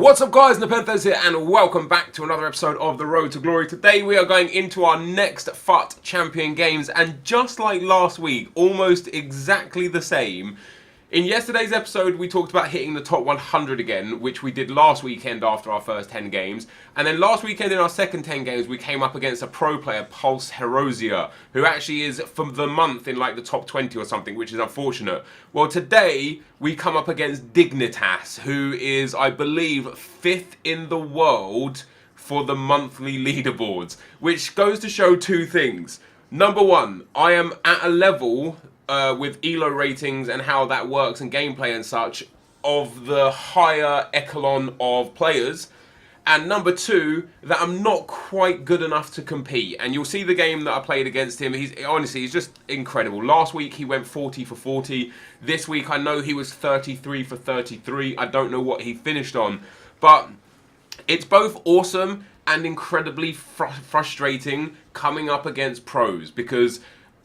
What's up guys, NepentheZ here and welcome back to another episode of The Road to Glory. Today we are going into our next FUT Champion Games, and just like last week, almost exactly the same. In yesterday's episode we talked about hitting the top 100 again, which we did last weekend after our first 10 games. And then last weekend in our second 10 games we came up against a pro player, Pulse Herosia, who actually is for the month in like the top 20 or something, which is unfortunate. Well, today we come up against Dignitas, who is, I believe, 5th in the world for the monthly leaderboards, which goes to show two things. Number one, I am at a level with ELO ratings and how that works and gameplay and such of the higher echelon of players. And number two, that I'm not quite good enough to compete. And you'll see the game that I played against him. He's just incredible. Last week he went 40 for 40. This week I know he was 33 for 33. I don't know what he finished on. But it's both awesome and incredibly frustrating coming up against pros, because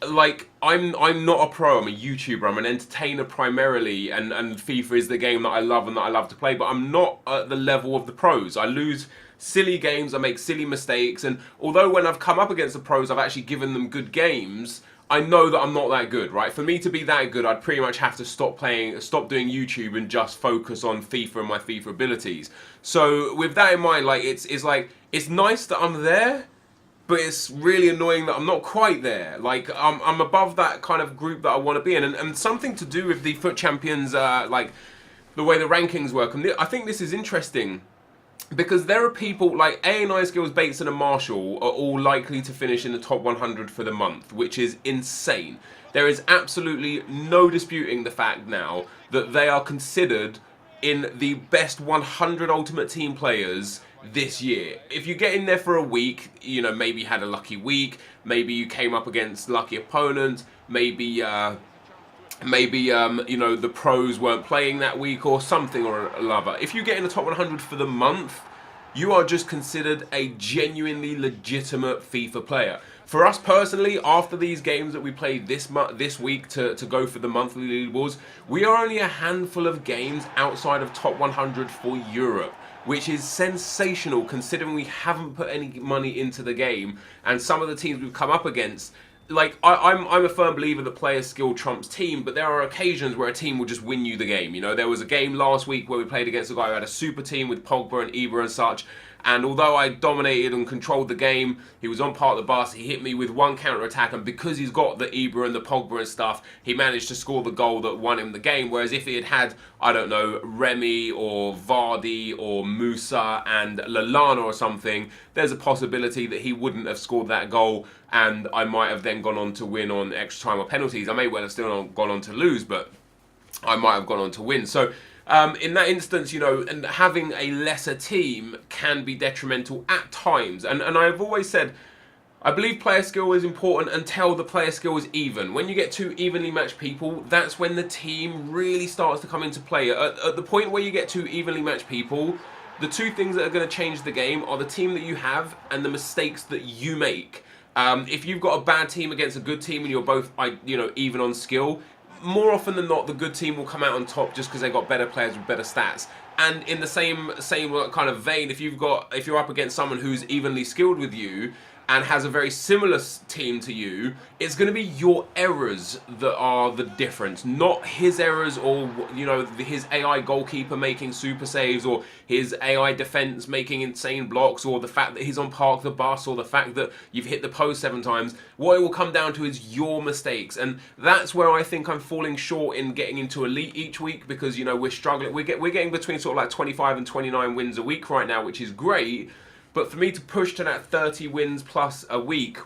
like I'm not a pro, I'm a YouTuber, I'm an entertainer primarily, and FIFA is the game that I love and that I love to play, but I'm not at the level of the pros. I lose silly games, I make silly mistakes, and although when I've come up against the pros I've actually given them good games, I know that I'm not that good, right? For me to be that good, I'd pretty much have to stop doing YouTube and just focus on FIFA and my FIFA abilities. So with that in mind, like it's nice that I'm there, but it's really annoying that I'm not quite there. Like, I'm above that kind of group that I want to be in. And something to do with the FUT Champions, like, the way the rankings work. And I think this is interesting, because there are people like A&I Skills, Bateson and Marshall are all likely to finish in the top 100 for the month, which is insane. There is absolutely no disputing the fact now that they are considered in the best 100 Ultimate Team players this year. If you get in there for a week, you know, maybe you had a lucky week, maybe you came up against lucky opponents, maybe you know, the pros weren't playing that week or something or another. If you get in the top 100 for the month, you are just considered a genuinely legitimate FIFA player. For us personally, after these games that we played this week to go for the monthly leaderboards, we are only a handful of games outside of top 100 for Europe, which is sensational considering we haven't put any money into the game, and some of the teams we've come up against, like, I'm a firm believer that player skill trumps team, but there are occasions where a team will just win you the game. You know, there was a game last week where we played against a guy who had a super team with Pogba and Ibra and such, and although I dominated and controlled the game, he was on part of the bus, he hit me with one counter-attack, and because he's got the Ibra and the Pogba and stuff, he managed to score the goal that won him the game, whereas if he had, I don't know, Remy or Vardy or Musa and Lallana or something, there's a possibility that he wouldn't have scored that goal, and I might have then gone on to win on extra time or penalties. I may well have still gone on to lose, but I might have gone on to win. So in that instance, you know, and having a lesser team can be detrimental at times. And I've always said, I believe player skill is important until the player skill is even. When you get two evenly matched people, that's when the team really starts to come into play. At the point where you get two evenly matched people, the two things that are going to change the game are the team that you have and the mistakes that you make. If you've got a bad team against a good team and you're both, you know, even on skill, more often than not, the good team will come out on top just because they've got better players with better stats. And in the same kind of vein, if you're up against someone who's evenly skilled with you and has a very similar team to you, it's going to be your errors that are the difference, not his errors, or, you know, his AI goalkeeper making super saves, or his AI defense making insane blocks, or the fact that he's on park the bus, or the fact that you've hit the post 7 times. What it will come down to is your mistakes, and that's where I think I'm falling short in getting into elite each week, because, you know, we're struggling. We're getting between sort of like 25 and 29 wins a week right now, which is great. But for me to push to that 30 wins plus a week,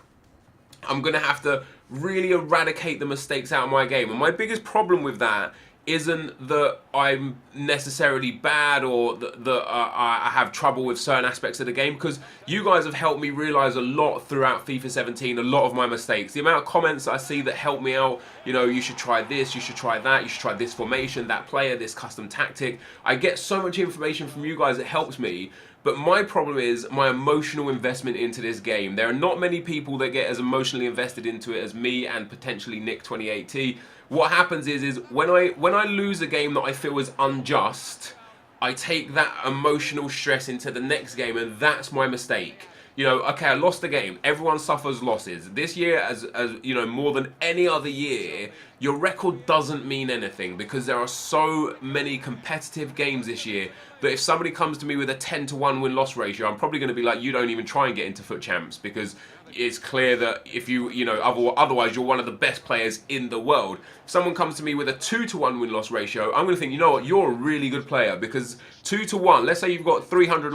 I'm going to have to really eradicate the mistakes out of my game. And my biggest problem with that isn't that I'm necessarily bad or that I have trouble with certain aspects of the game, because you guys have helped me realise a lot throughout FIFA 17, a lot of my mistakes. The amount of comments I see that help me out, you know, you should try this, you should try that, you should try this formation, that player, this custom tactic. I get so much information from you guys that helps me. But my problem is my emotional investment into this game. There are not many people that get as emotionally invested into it as me and potentially Nick 28T. What happens is when I lose a game that I feel is unjust, I take that emotional stress into the next game, and that's my mistake. You know, okay, I lost the game. Everyone suffers losses. This year, as you know, more than any other year, your record doesn't mean anything because there are so many competitive games this year that if somebody comes to me with a 10-1 win-loss ratio, I'm probably going to be like, you don't even try and get into FUT Champs, because it's clear that if you know, otherwise you're one of the best players in the world. If someone comes to me with a 2-1 win-loss ratio, I'm going to think, you know what, you're a really good player, because 2-1, let's say you've got 300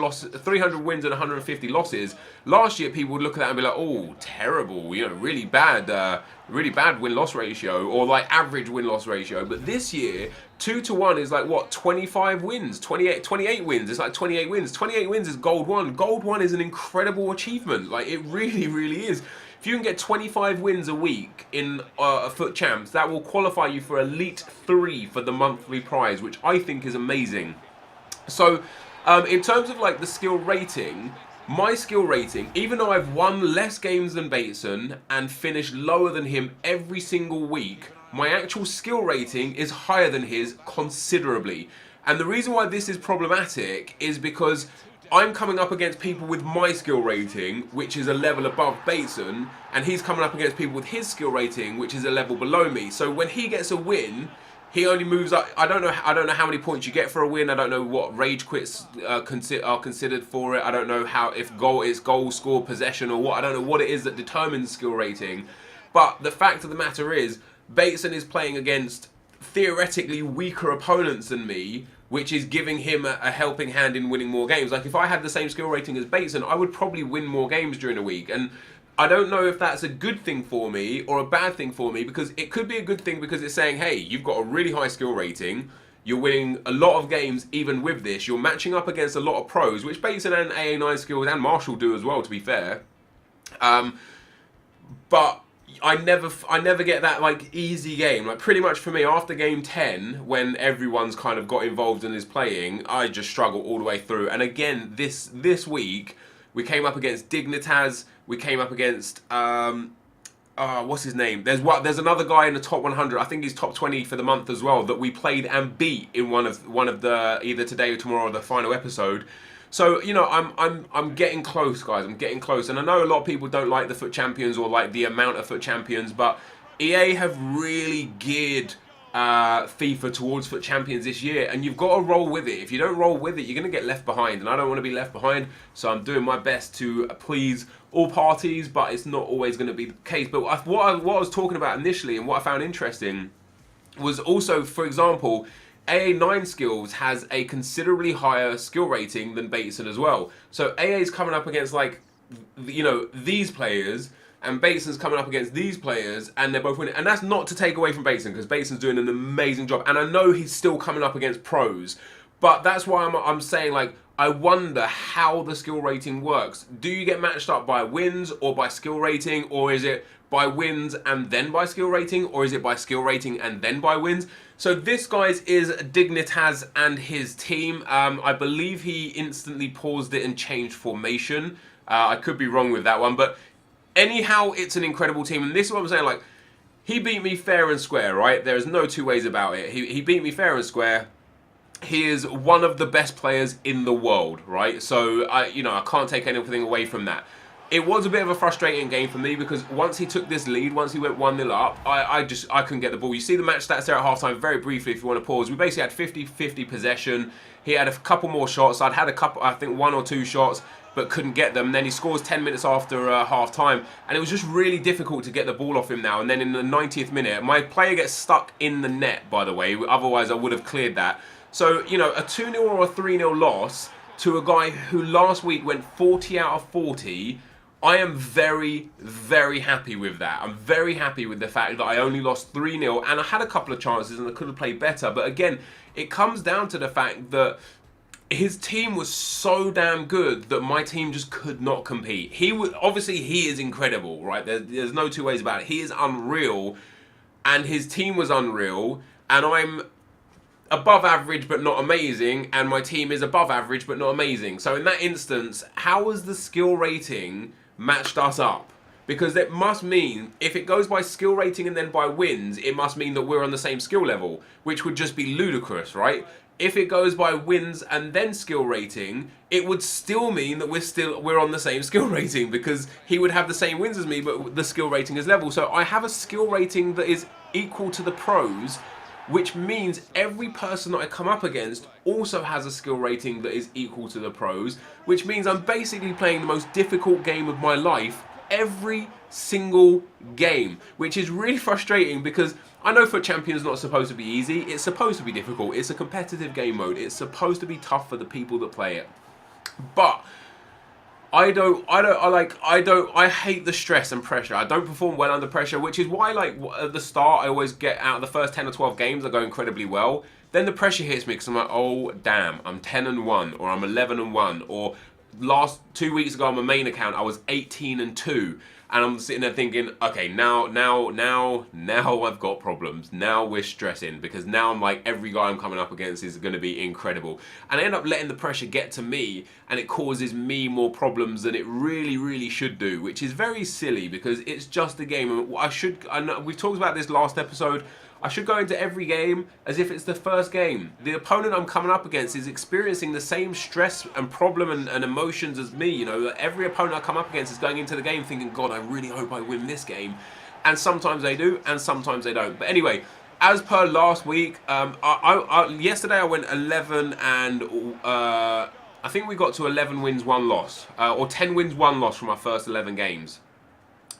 wins and 150 losses. Last year, people would look at that and be like, oh, terrible, you know, really bad win-loss ratio, or like average win-loss ratio. But this year, 2-1 is like what, 25 wins, 28 wins. It's like 28 wins. 28 wins is gold one. Gold one is an incredible achievement. Like, it really, really is. If you can get 25 wins a week in a FUT Champs, that will qualify you for Elite 3 for the monthly prize, which I think is amazing. So, in terms of like the skill rating, my skill rating, even though I've won less games than Bateson and finished lower than him every single week, my actual skill rating is higher than his considerably. And the reason why this is problematic is because I'm coming up against people with my skill rating, which is a level above Bateson, and he's coming up against people with his skill rating, which is a level below me. So when he gets a win, he only moves up. I don't know how many points you get for a win. I don't know what rage quits are considered for it. I don't know how, if it's goal, score, possession, or what. I don't know what it is that determines skill rating. But the fact of the matter is, Bateson is playing against theoretically weaker opponents than me, which is giving him a helping hand in winning more games. Like, if I had the same skill rating as Bateson, I would probably win more games during a week. And I don't know if that's a good thing for me or a bad thing for me, because it could be a good thing because it's saying, hey, you've got a really high skill rating, you're winning a lot of games even with this, you're matching up against a lot of pros, which Bateson and AA9 skills and Marshall do as well, to be fair. But I never get that like easy game. Like, pretty much for me, after game 10, when everyone's kind of got involved and is playing, I just struggle all the way through. And again, this week, we came up against Dignitas. We came up against what's his name? There's another guy in the top 100. I think he's top 20 for the month as well, that we played and beat in one of the, either today or tomorrow, the final episode. So, you know, I'm getting close, guys. I'm getting close. And I know a lot of people don't like the FUT Champions or like the amount of FUT Champions, but EA have really geared FIFA towards FUT Champions this year, and you've got to roll with it. If you don't roll with it, you're going to get left behind, and I don't want to be left behind, so I'm doing my best to please all parties, but it's not always going to be the case. But what I was talking about initially, and what I found interesting, was also, for example, AA9 skills has a considerably higher skill rating than Bateson as well. So AA is coming up against, like, you know, these players, and Bateson's coming up against these players, and they're both winning. And that's not to take away from Bateson, because Bateson's doing an amazing job, and I know he's still coming up against pros. But that's why I'm saying, like, I wonder how the skill rating works. Do you get matched up by wins or by skill rating, or is it by wins and then by skill rating, or is it by skill rating and then by wins? So this, guys, is Dignitas and his team. I believe he instantly paused it and changed formation. I could be wrong with that one, but anyhow, it's an incredible team. And this is what I'm saying, like, he beat me fair and square, right? There's no two ways about it. He beat me fair and square. He is one of the best players in the world, right? So, I can't take anything away from that. It was a bit of a frustrating game for me, because once he took this lead, once he went 1-0 up, I couldn't get the ball. You see the match stats there at halftime, very briefly, if you want to pause. We basically had 50-50 possession. He had a couple more shots. I'd had a couple, I think 1 or 2 shots, but couldn't get them. And then he scores 10 minutes after half-time, and it was just really difficult to get the ball off him now. And then in the 90th minute, my player gets stuck in the net, by the way. Otherwise, I would have cleared that. So, you know, a 2-0 or a 3-0 loss to a guy who last week went 40 out of 40, I am very, very happy with that. I'm very happy with the fact that I only lost 3-0, and I had a couple of chances and I could have played better. But again, it comes down to the fact that his team was so damn good that my team just could not compete. Obviously, he is incredible, right? There's no two ways about it. He is unreal, and his team was unreal, and I'm above average but not amazing, and my team is above average but not amazing. So in that instance, how has the skill rating matched us up? Because it must mean, if it goes by skill rating and then by wins, it must mean that we're on the same skill level, which would just be ludicrous, right? if it goes by wins and then skill rating, it would still mean that we're on the same skill rating, because he would have the same wins as me, but the skill rating is level. So I have a skill rating that is equal to the pros, which means every person that I come up against also has a skill rating that is equal to the pros, which means I'm basically playing the most difficult game of my life every single game, which is really frustrating, because I know FUT Champion is not supposed to be easy. It's supposed to be difficult. It's a competitive game mode. It's supposed to be tough for the people that play it. But I hate the stress and pressure. I don't perform well under pressure, which is why, like, at the start, I always get out of the first 10 or 12 games, I go incredibly well. Then the pressure hits me because I'm like, oh, damn, I'm 10-1, or I'm 11-1, or last 2 weeks ago on my main account, I was 18-2. And I'm sitting there thinking, okay, now I've got problems. Now we're stressing, because now I'm like, every guy I'm coming up against is going to be incredible. And I end up letting the pressure get to me, and it causes me more problems than it really, really should do, which is very silly, because it's just a game. I know we've talked about this last episode. I should go into every game as if it's the first game. The opponent I'm coming up against is experiencing the same stress and problem and emotions as me. You know, every opponent I come up against is going into the game thinking, God, I really hope I win this game. And sometimes they do, and sometimes they don't. But anyway, as per last week, yesterday I went 11 and I think we got to 11 wins, 1 loss. Or 10 wins, 1 loss from our first 11 games.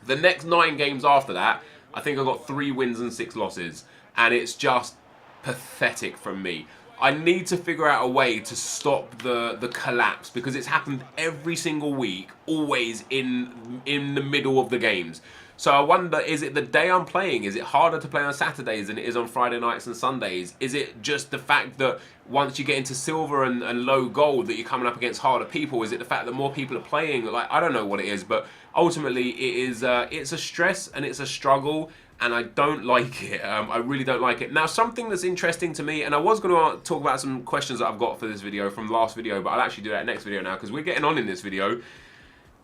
The next 9 games after that, I think I got 3 wins and 6 losses, and it's just pathetic from me. I need to figure out a way to stop the collapse, because it's happened every single week, always in the middle of the games. So I wonder, is it the day I'm playing? Is it harder to play on Saturdays than it is on Friday nights and Sundays? Is it just the fact that once you get into silver and low gold that you're coming up against harder people? Is it the fact that more people are playing? Like, I don't know what it is, but ultimately it is. It's a stress and it's a struggle, and I don't like it. I really don't like it. Now, something that's interesting to me, and I was going to talk about some questions that I've got for this video from the last video, but I'll actually do that next video now, because we're getting on in this video.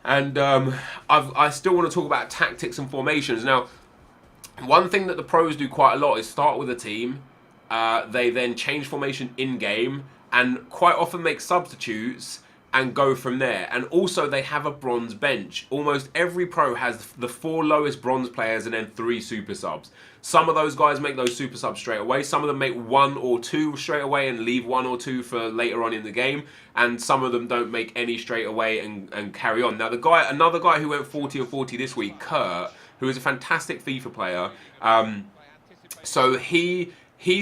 And I still want to talk about tactics and formations. Now, one thing that the pros do quite a lot is start with a team. They then change formation in-game, and quite often make substitutes and go from there. And also they have a bronze bench. Almost every pro has the 4 lowest bronze players and then 3 super subs. Some of those guys make those super subs straight away. Some of them make 1 or 2 straight away and leave 1 or 2 for later on in the game. And some of them don't make any straight away and carry on. Now, another guy who went 40 or 40 this week, Kurt, who is a fantastic FIFA player. So he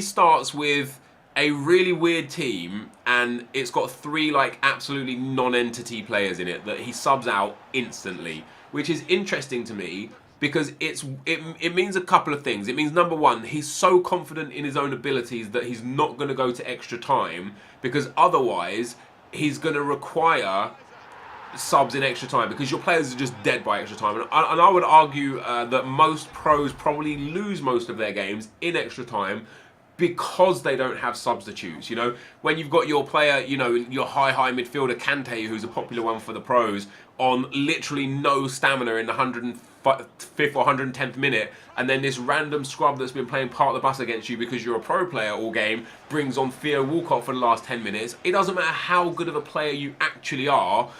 starts with a really weird team, and it's got 3 like absolutely non-entity players in it that he subs out instantly, which is interesting to me, because it means a couple of things. It means, number one, he's so confident in his own abilities that he's not going to go to extra time, because otherwise he's going to require subs in extra time, because your players are just dead by extra time. And I would argue that most pros probably lose most of their games in extra time, because they don't have substitutes. You know, when you've got your player, you know, your high midfielder Kante, who's a popular one for the pros, on literally no stamina in the 105th or 110th minute, and then this random scrub that's been playing part of the bus against you because you're a pro player all game brings on Theo Walcott for the last 10 minutes. It doesn't matter how good of a player you actually are.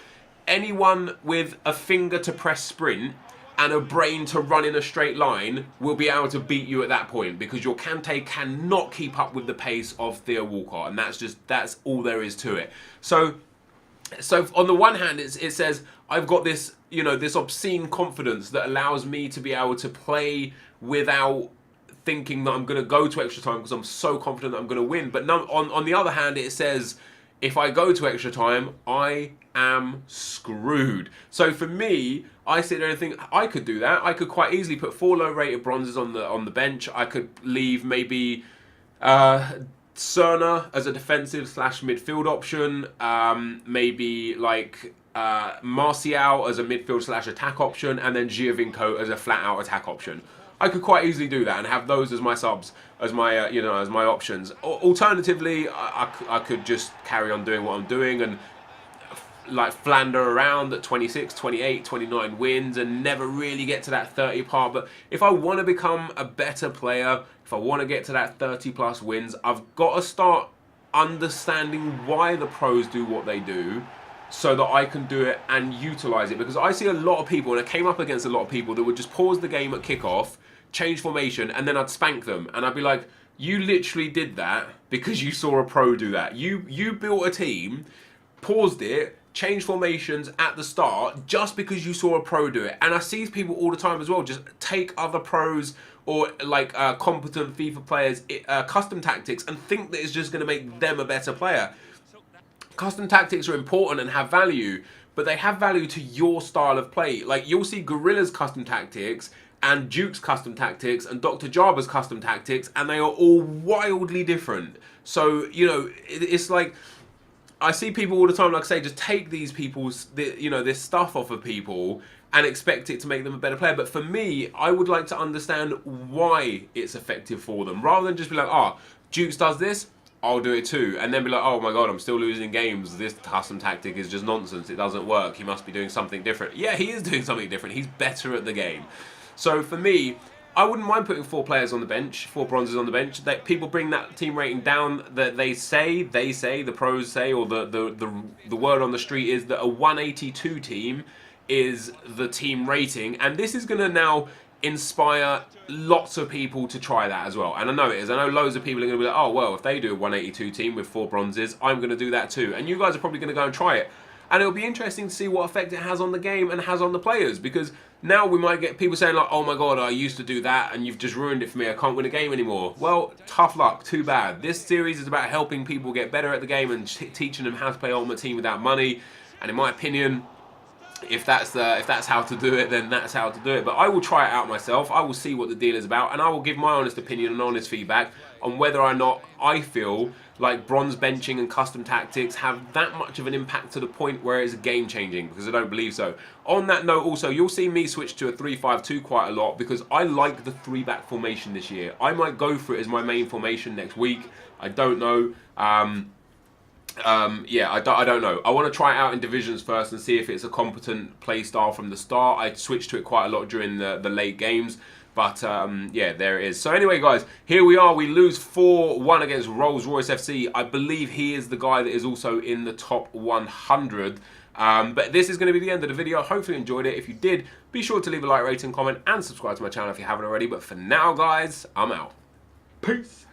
Anyone with a finger to press sprint and a brain to run in a straight line will be able to beat you at that point, because your Kante cannot keep up with the pace of Theo Walcott, and that's all there is to it. So on the one hand, it says I've got this, you know, this obscene confidence that allows me to be able to play without thinking that I'm going to go to extra time, because I'm so confident that I'm going to win. But no, on the other hand, it says if I go to extra time, I am screwed. So for me, I sit there and think I could do that. I could quite easily put 4 low-rated bronzes on the bench. I could leave maybe Cerna as a defensive / midfield option. Maybe like Martial as a midfield / attack option, and then Giovinco as a flat-out attack option. I could quite easily do that and have those as my subs, as my as my options. Alternatively, I could just carry on doing what I'm doing and like flander around at 26, 28, 29 wins and never really get to that 30 part. But if I want to become a better player, if I want to get to that 30 plus wins, I've got to start understanding why the pros do what they do, so that I can do it and utilize it. Because I see a lot of people, and I came up against a lot of people that would just pause the game at kickoff, change formation, and then I'd spank them. And I'd be like, you literally did that because you saw a pro do that. You built a team, paused it, changed formations at the start just because you saw a pro do it. And I see people all the time as well just take other pros or like competent FIFA players custom tactics and think that it's just going to make them a better player. Custom tactics are important and have value, but they have value to your style of play. Like, you'll see Gorilla's custom tactics and Duke's custom tactics and Dr. Jarba's custom tactics, and they are all wildly different. So, you know, it's like, I see people all the time, like I say, just take these people's, you know, this stuff off of people and expect it to make them a better player. But for me, I would like to understand why it's effective for them, rather than just be like, oh, Dukes does this, I'll do it too, and then be like, oh my god, I'm still losing games, this custom tactic is just nonsense, it doesn't work, he must be doing something different. Yeah, he is doing something different, he's better at the game. So for me, I wouldn't mind putting 4 players on the bench, 4 bronzes on the bench. That people bring that team rating down, that they say, the pros say, or the word on the street is that a 182 team is the team rating, and this is going to now inspire lots of people to try that as well. And I know it is. I know loads of people are going to be like, oh, well, if they do a 182 team with 4 bronzes, I'm going to do that too. And you guys are probably going to go and try it. And it'll be interesting to see what effect it has on the game and has on the players, because now we might get people saying like, oh my god, I used to do that and you've just ruined it for me, I can't win a game anymore. Well, tough luck, too bad. This series is about helping people get better at the game and teaching them how to play Ultimate Team without money. And in my opinion, if that's how to do it, then that's how to do it. But I will try it out myself. I will see what the deal is about, and I will give my honest opinion and honest feedback on whether or not I feel like bronze benching and custom tactics have that much of an impact to the point where it's game changing, because I don't believe so. On that note also, you'll see me switch to a 3-5-2 quite a lot because I like the 3-back formation this year. I might go for it as my main formation next week. I don't know. Yeah, I don't know. I want to try it out in divisions first and see if it's a competent play style from the start. I switched to it quite a lot during the late games. But, yeah, there it is. So anyway, guys, here we are. We lose 4-1 against Rolls-Royce FC. I believe he is the guy that is also in the top 100. But this is going to be the end of the video. Hopefully you enjoyed it. If you did, be sure to leave a like, rating, comment, and subscribe to my channel if you haven't already. But for now, guys, I'm out. Peace.